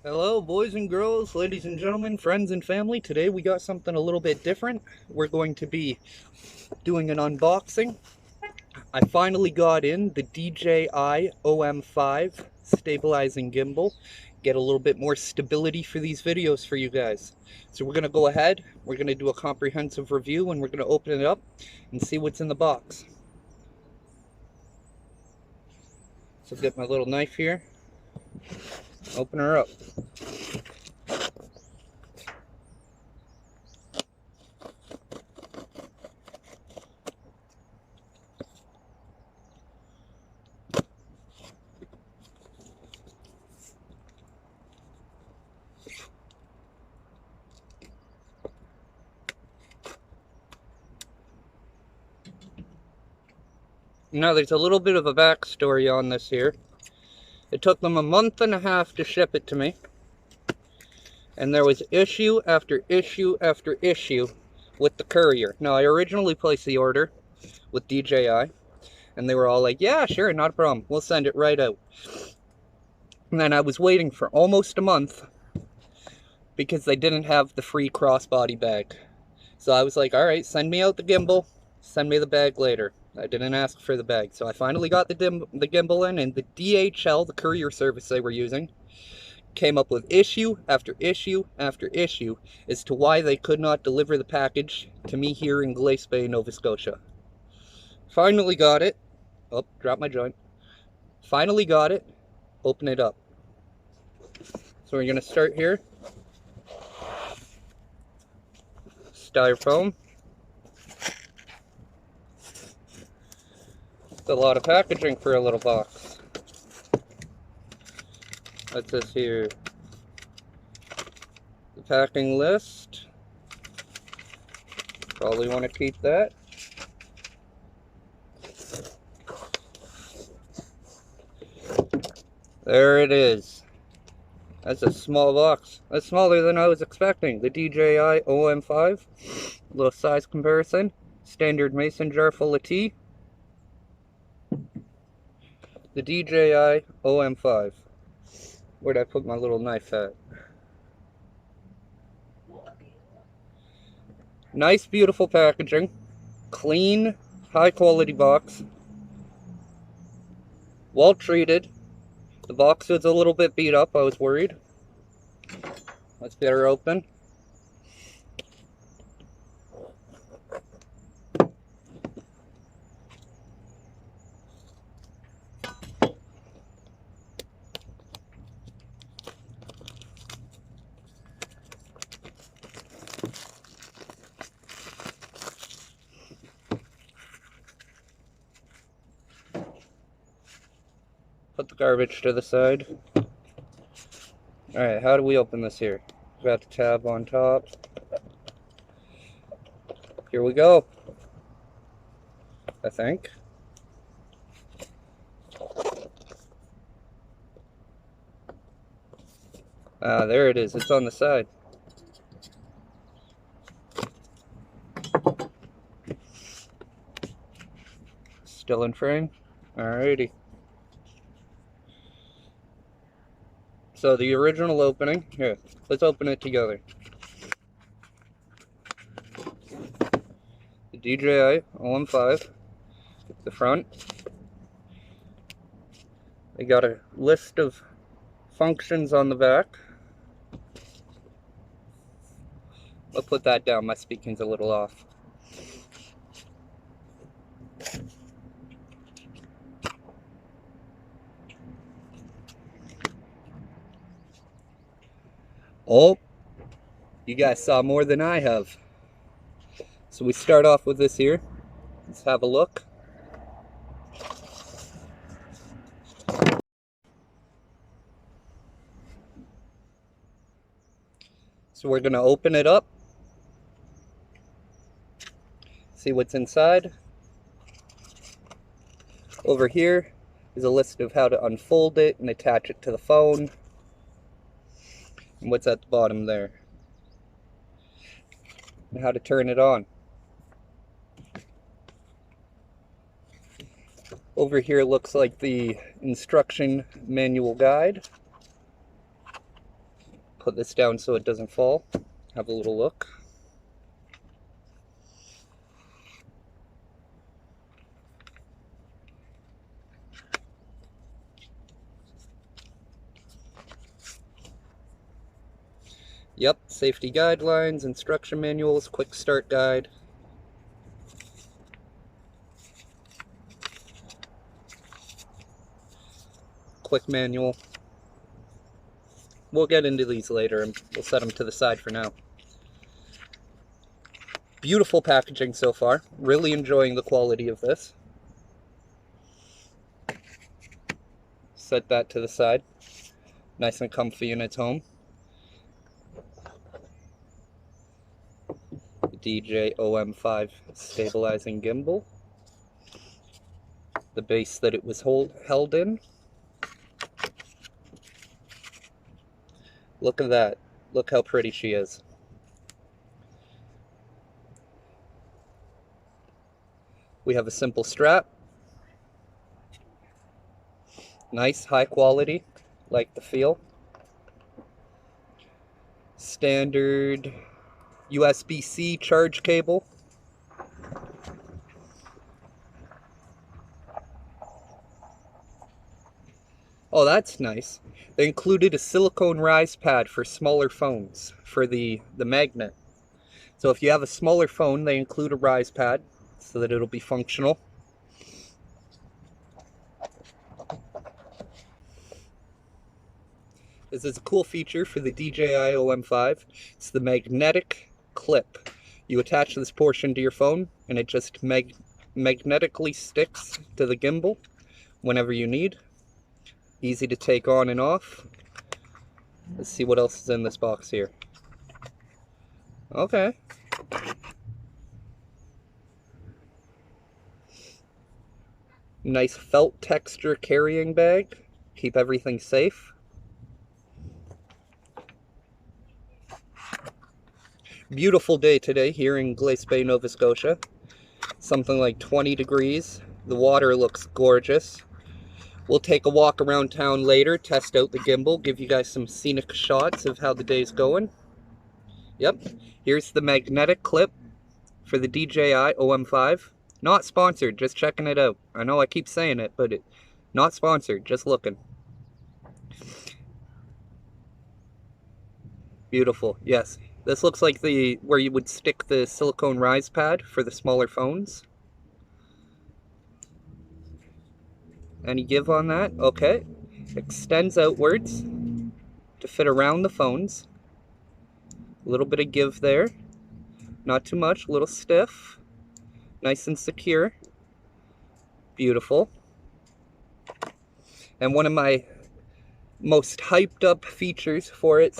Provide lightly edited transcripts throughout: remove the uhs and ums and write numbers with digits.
Hello, boys and girls, ladies and gentlemen, friends and family. Today we got something a little bit different. We're going to be doing an unboxing. I finally got in the DJI OM5 stabilizing gimbal. Get a little bit more stability for these videos for you guys. So we're going to go ahead, we're going to do a comprehensive review, and we're going to open it up and see what's in the box. So get my little knife here, open her up. Now there's a little bit of a backstory on this here. It took them a month and a half to ship it to me. And there was issue after issue after issue with the courier. Now, I originally placed the order with DJI, and they were all like, yeah, sure, not a problem. We'll send it right out. And then I was waiting for almost a month because they didn't have the free crossbody bag. So I was like, all right, send me out the gimbal, send me the bag later. I didn't ask for the bag. So I finally got the gimbal in, and the DHL, the courier service they were using, came up with issue after issue after issue as to why they could not deliver the package to me here in Glace Bay, Nova Scotia. Finally got it. Oh, dropped my joint. Finally got it. Open it up. So we're going to start here. Styrofoam. It's a lot of packaging for a little box. What's this here? The packing list. Probably want to keep that. There it is. That's a small box. That's smaller than I was expecting. The DJI OM5. A little size comparison. Standard mason jar full of tea. The DJI OM5. Where'd I put my little knife at? Nice, beautiful packaging. Clean, high quality box. Well treated. The box was a little bit beat up, I was worried. Let's get her open. Put the garbage to the side. Alright, how do we open this here? Got the tab on top. Here we go. I think. Ah, there it is. It's on the side. Still in frame? Alrighty. So the original opening, here, let's open it together. The DJI OM5, the front. They got a list of functions on the back. I'll put that down, my speaking's a little off. Oh, you guys saw more than I have. So we start off with this here. Let's have a look. So we're going to open it up. See what's inside. Over here is a list of how to unfold it and attach it to the phone. And what's at the bottom there. And how to turn it on. Over here looks like the instruction manual guide. Put this down so it doesn't fall. Have a little look. Yep, safety guidelines, instruction manuals, quick start guide. Quick manual. We'll get into these later and we'll set them to the side for now. Beautiful packaging so far. Really enjoying the quality of this. Set that to the side. Nice and comfy in its home. DJI OM 5 stabilizing gimbal. The base that it was held in. Look at that. Look how pretty she is. We have a simple strap. Nice, high quality. Like the feel. Standard USB-C charge cable. Oh, that's nice. They included a silicone rise pad for smaller phones for the magnet. So if you have a smaller phone, they include a rise pad so that it'll be functional. This is a cool feature for the DJI OM 5. It's the magnetic clip. You attach this portion to your phone and it just magnetically sticks to the gimbal whenever you need. Easy to take on and off. Let's see what else is in this box here. Okay. Nice felt texture carrying bag. Keep everything safe. Beautiful day today here in Glace Bay, Nova Scotia. Something like 20 degrees. The water looks gorgeous. We'll take a walk around town later, test out the gimbal, give you guys some scenic shots of how the day's going. Yep, here's the magnetic clip for the DJI OM 5. Not sponsored, just checking it out. I know I keep saying it, but not sponsored, just looking. Beautiful, yes. This looks like where you would stick the silicone rise pad for the smaller phones. Any give on that? Okay. Extends outwards to fit around the phones. A little bit of give there. Not too much, a little stiff. Nice and secure. Beautiful. And one of my most hyped up features for it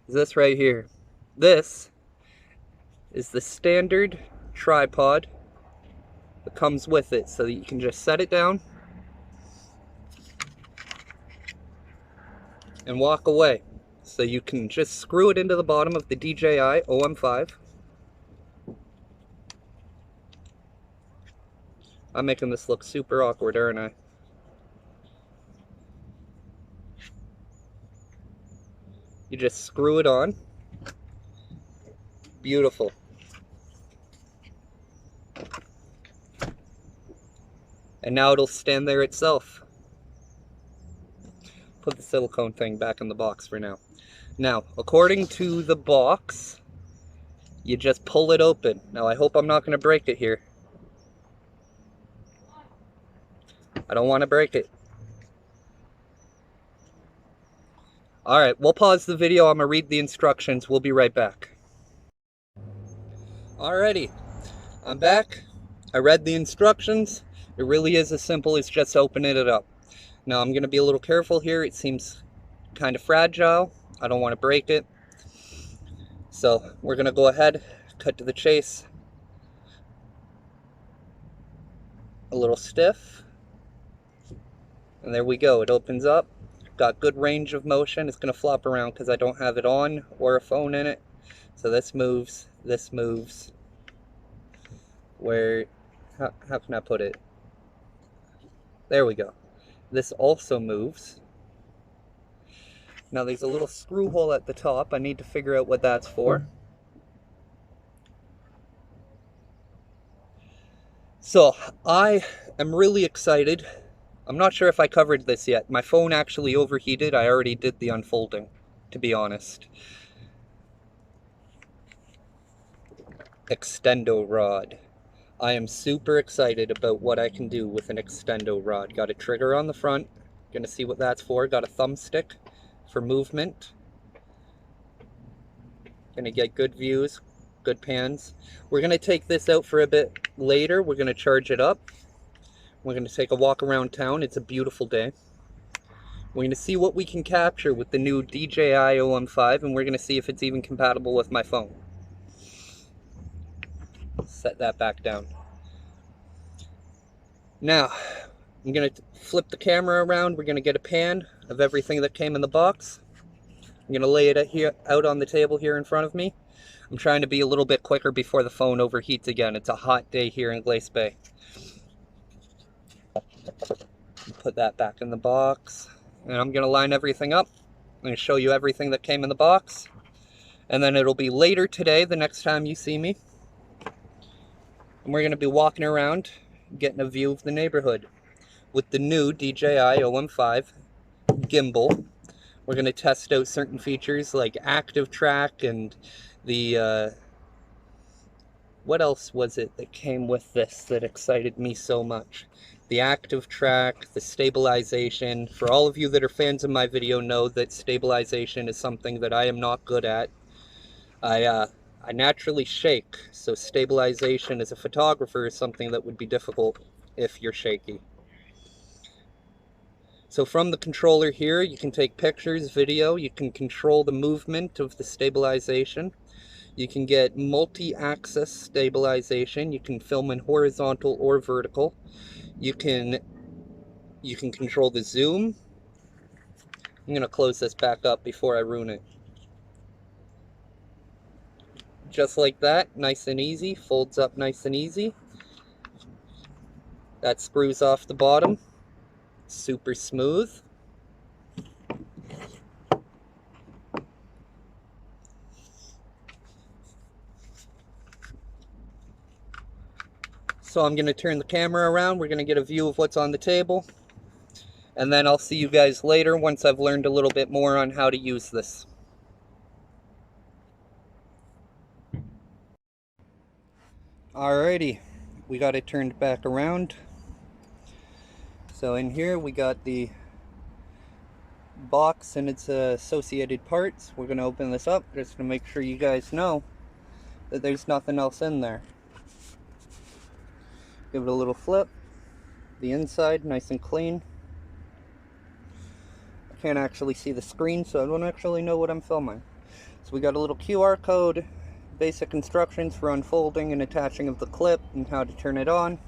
is this right here. This is the standard tripod that comes with it, so that you can just set it down and walk away. So you can just screw it into the bottom of the DJI OM 5. I'm making this look super awkward, aren't I? You just screw it on. Beautiful. And now it'll stand there itself. Put the silicone thing back in the box for now. Now, according to the box, you just pull it open. Now, I hope I'm not going to break it here. I don't want to break it. Alright, we'll pause the video. I'm going to read the instructions. We'll be right back. Alrighty, I'm back. I read the instructions. It really is as simple as just opening it up. Now, I'm going to be a little careful here. It seems kind of fragile. I don't want to break it. So, we're going to go ahead, cut to the chase. A little stiff. And there we go. It opens up. Got good range of motion. It's going to flop around because I don't have it on or a phone in it. So this moves. This moves. Where, how can I put it? There we go. This also moves. Now there's a little screw hole at the top. I need to figure out what that's for. So I am really excited. I'm not sure if I covered this yet. My phone actually overheated. I already did the unfolding, to be honest. Extendo rod. I am super excited about what I can do with an extendo rod. Got a trigger on the front. Gonna see what that's for. Got a thumbstick for movement. Gonna get good views, good pans. We're gonna take this out for a bit later. We're gonna charge it up. We're gonna take a walk around town. It's a beautiful day. We're gonna see what we can capture with the new DJI OM5, and we're gonna see if it's even compatible with my phone. Set that back down. Now, I'm gonna flip the camera around. We're gonna get a pan of everything that came in the box. I'm gonna lay it out on the table here in front of me. I'm trying to be a little bit quicker before the phone overheats again. It's a hot day here in Glace Bay. Put that back in the box. And I'm gonna line everything up. I'm gonna show you everything that came in the box. And then it'll be later today, the next time you see me. And we're gonna be walking around, getting a view of the neighborhood with the new DJI OM5 gimbal. We're going to test out certain features like active track and the what else was it that came with this that excited me so much? The active track, the stabilization. For all of you that are fans of my video know that stabilization is something that I am not good at. I naturally shake, so stabilization as a photographer is something that would be difficult if you're shaky. So from the controller here, you can take pictures, video, you can control the movement of the stabilization. You can get multi-axis stabilization. You can film in horizontal or vertical. You can control the zoom. I'm gonna close this back up before I ruin it. Just like that, nice and easy, folds up nice and easy. That screws off the bottom, super smooth. So I'm going to turn the camera around. We're going to get a view of what's on the table. And then I'll see you guys later once I've learned a little bit more on how to use this. Alrighty, we got it turned back around. So in here we got the box and its associated parts. We're going to open this up just to make sure you guys know that there's nothing else in there. Give it a little flip. The inside nice and clean. I can't actually see the screen, so I don't actually know what I'm filming. So we got a little QR code, basic instructions for unfolding and attaching of the clip and how to turn it on.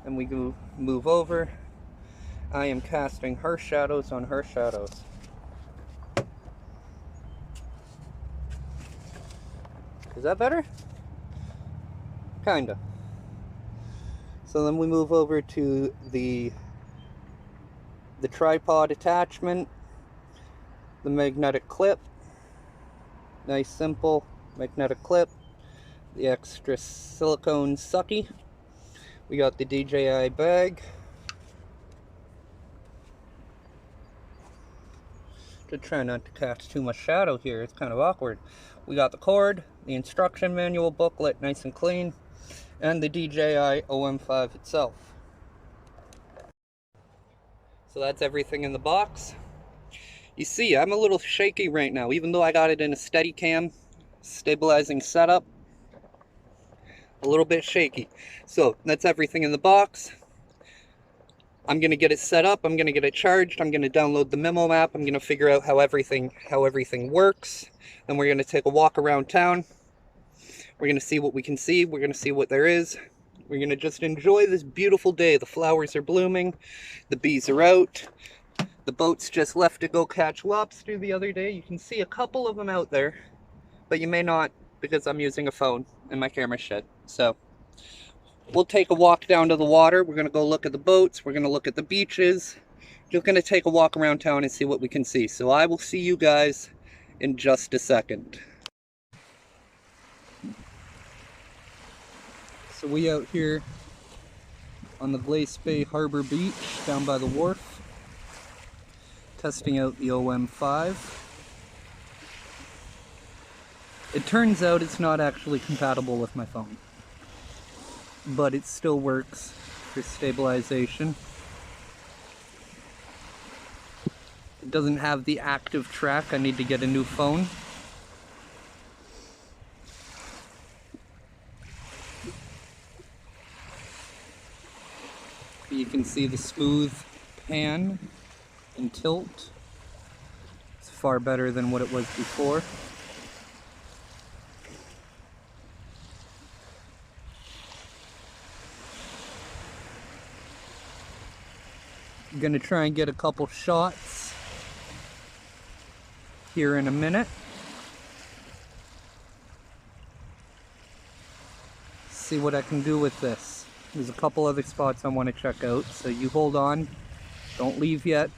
And we go move over. I am casting harsh shadows on harsh shadows. Is that better? Kinda. So then we move over to the tripod attachment, the magnetic clip, nice simple magnetic clip, the extra silicone sucky. We got the DJI bag. To try not to cast too much shadow here, it's kind of awkward. We got the cord, the instruction manual booklet, nice and clean, and the DJI OM5 itself. So that's everything in the box. You see, I'm a little shaky right now, even though I got it in a Steadicam stabilizing setup. A little bit shaky. So that's everything in the box. I'm going to get it set up, I'm going to get it charged, I'm going to download the memo map, I'm going to figure out how everything works. Then we're going to take a walk around town. We're going to see what we can see, we're going to see what there is. We're going to just enjoy this beautiful day. The flowers are blooming, the bees are out. The boats just left to go catch lobster the other day. You can see a couple of them out there, but you may not because I'm using a phone and my camera's shut. So we'll take a walk down to the water. We're going to go look at the boats. We're going to look at the beaches. Just gonna take a walk around town and see what we can see. So I will see you guys in just a second. So we out here on the Glace Bay Harbor Beach down by the wharf, testing out the OM5. It turns out it's not actually compatible with my phone, but it still works for stabilization. It doesn't have the active track. I need to get a new phone. You can see the smooth pan and tilt. It's far better than what it was before. I'm gonna try and get a couple shots here in a minute. See what I can do with this. There's a couple other spots I want to check out, so you hold on. Don't leave yet.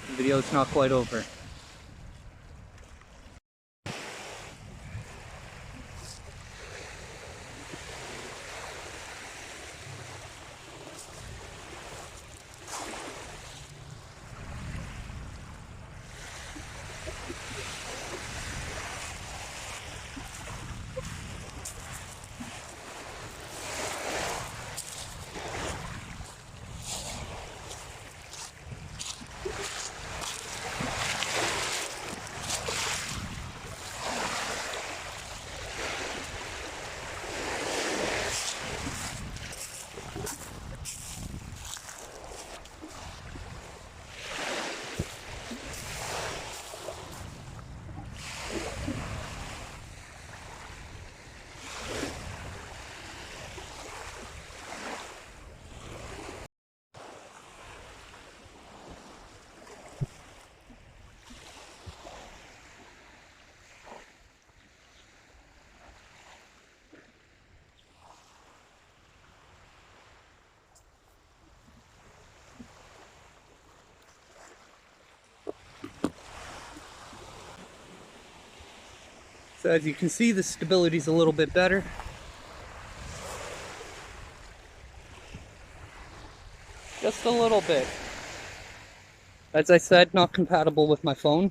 The video's not quite over. So as you can see, the stability's a little bit better. Just a little bit. As I said, not compatible with my phone.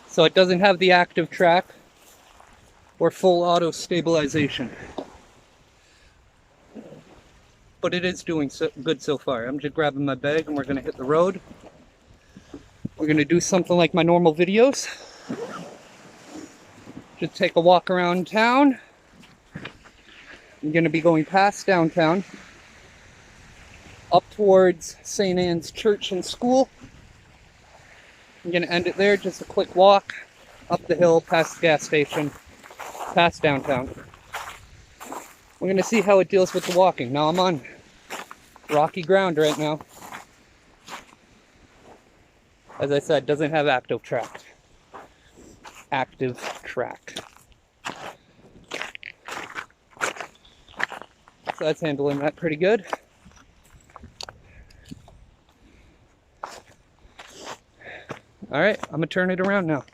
So it doesn't have the active track or full auto stabilization. But it is doing good so far. I'm just grabbing my bag and we're gonna hit the road. We're gonna do something like my normal videos. Just take a walk around town. I'm gonna be going past downtown, up towards St. Anne's Church and School. I'm gonna end it there, just a quick walk up the hill, past the gas station, past downtown. We're gonna see how it deals with the walking. Now I'm on rocky ground right now. As I said, doesn't have active track. Active track. So that's handling that pretty good. All right, I'm gonna turn it around now.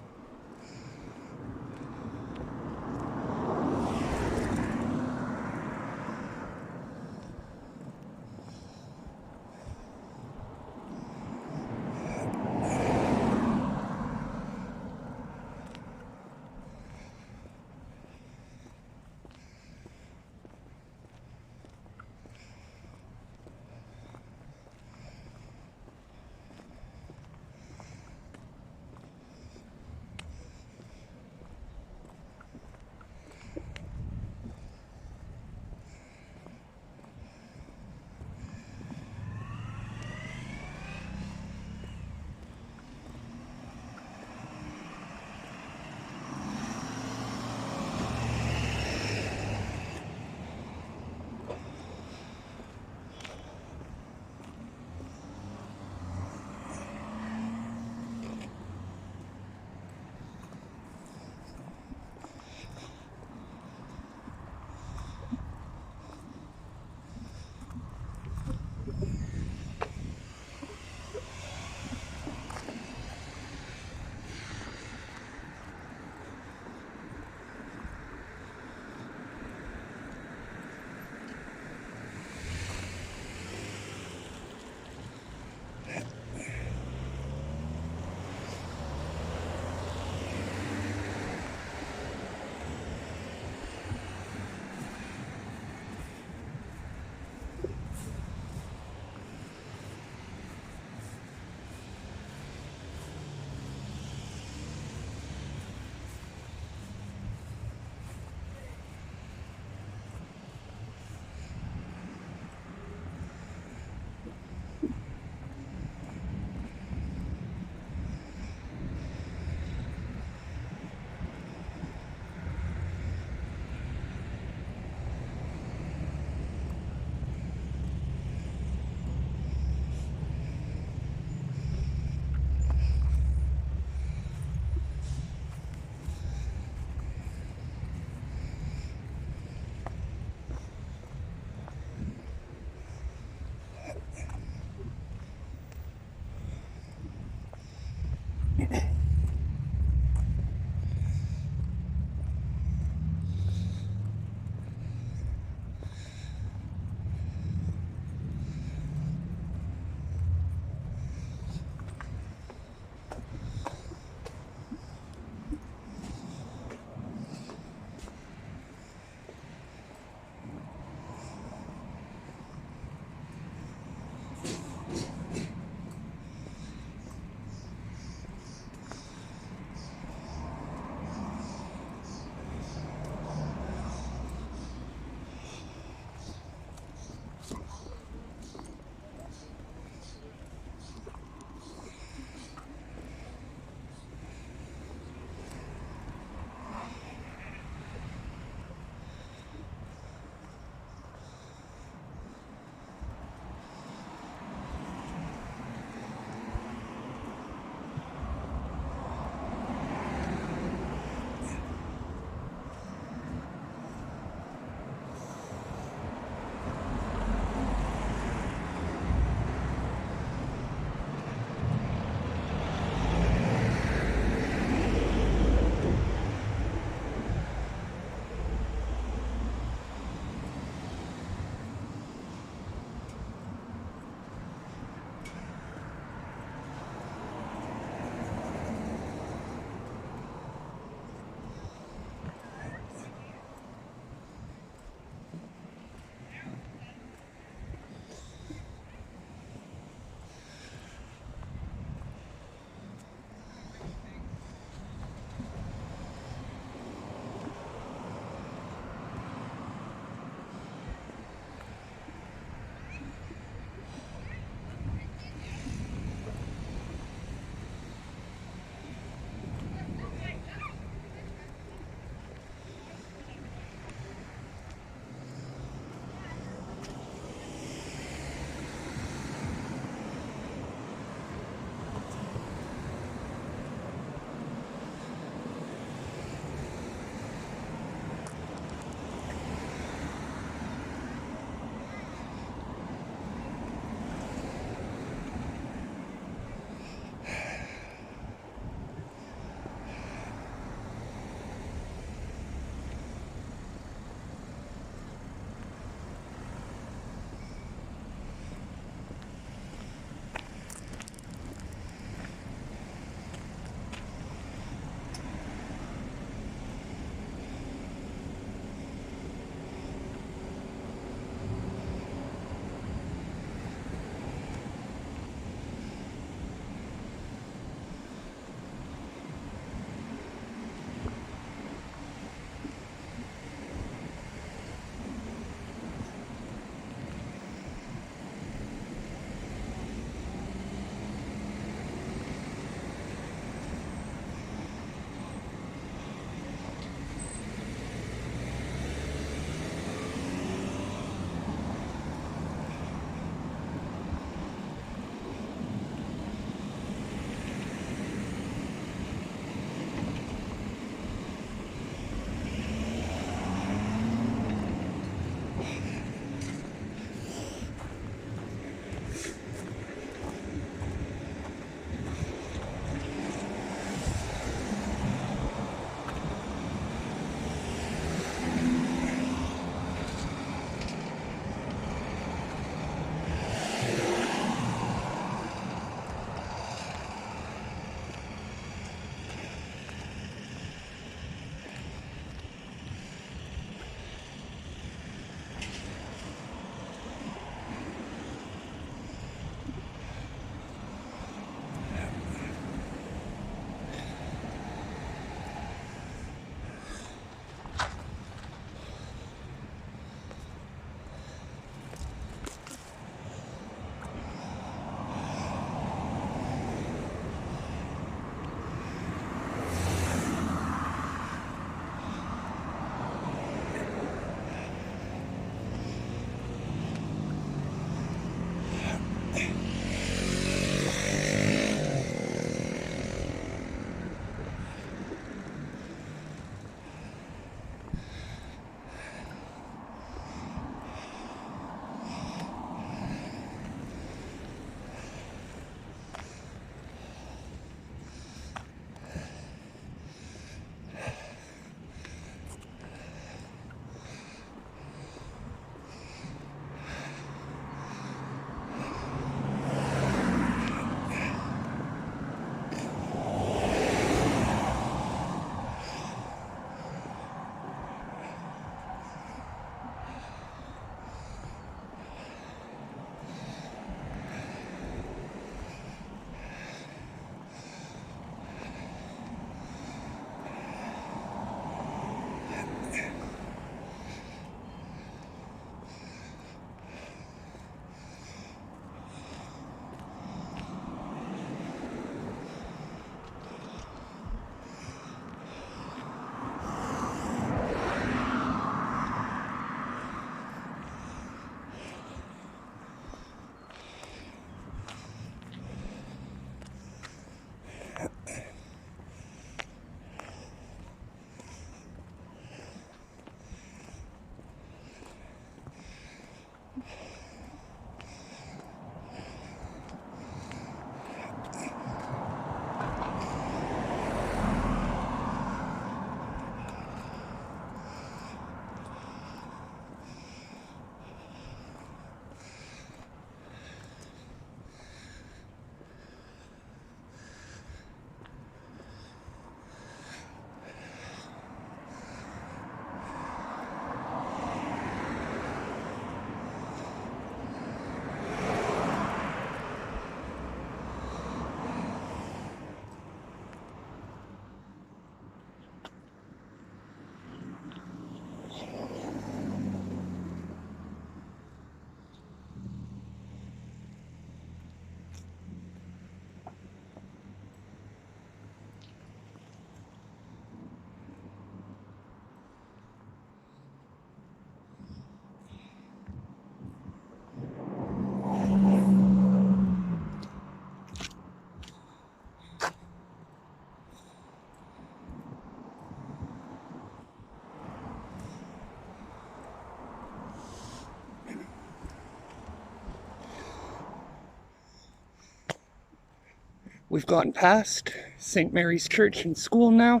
We've gone past St. Mary's Church and School now.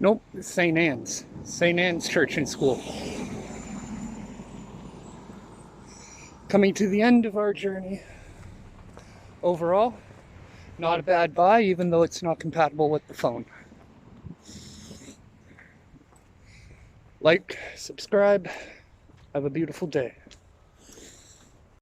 Nope, St. Anne's. St. Anne's Church and School. Coming to the end of our journey. Overall, not a bad buy, even though it's not compatible with the phone. Like, subscribe, have a beautiful day.